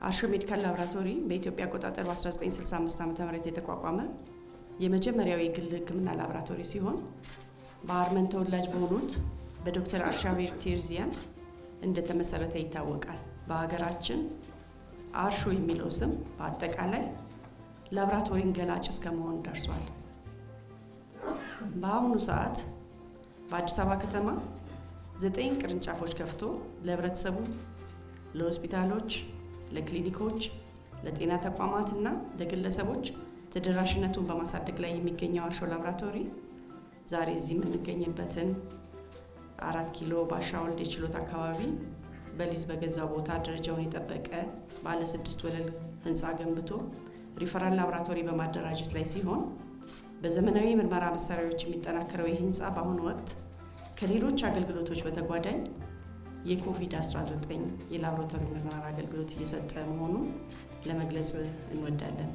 አርሾ ሜዲካል ላቦራቶሪ በኢትዮጵያ አቆጣጠር በ1965 ዓ.ም የተቋቋመ የመጀመሪያው የግል ሕክምና ላቦራቶሪ ሲሆን በአርመን ተወላጅ በሆኑት በዶክተር አሻቤር ቴርዚያን እንደተመሰረተ ይታወቃል። በሀገራችን አርሾ የሚለው ስም በአጠቃላይ ላቦራቶሪን ገላጭ እስከመሆን ደርሷል። በአሁኑ ሰዓት በአዲስ አበባ ከተማ 9 ቅርንጫፎች ከፍቶ ለህብረተሰቡ፣ ለሆስፒታሎች፣ ለክሊኒኮች፣ ለጤና ተቋማትና ለግለሰቦች ተደራሽነቱን በማሳደግ ላይ የሚገኘው አርሾ ላቦራቶሪ ዛሬ እዚህ የምንገኝበትን 4 ኪሎ ባሻ ወልዴ ችሎት አካባቢ በሊዝ በገዛው ቦታ ደረጃውን የጠበቀ ባለ 6 ወለል ህንፃ ገንብቶ ሪፈራል ላቦራቶሪ በማደራጀት ላይ ሲሆን በዘመናዊ ምርመራ መሳሪያዎች የሚጠናከረው ይህ ህንፃ በአሁኑ ወቅት ከሌሎች አገልግሎቶች በተጓዳኝ የኮቪድ-19 የላቦራቶሪ ምርመራ አገልግሎት እየሰጠ መሆኑን ለመግለጽ እንወዳለን።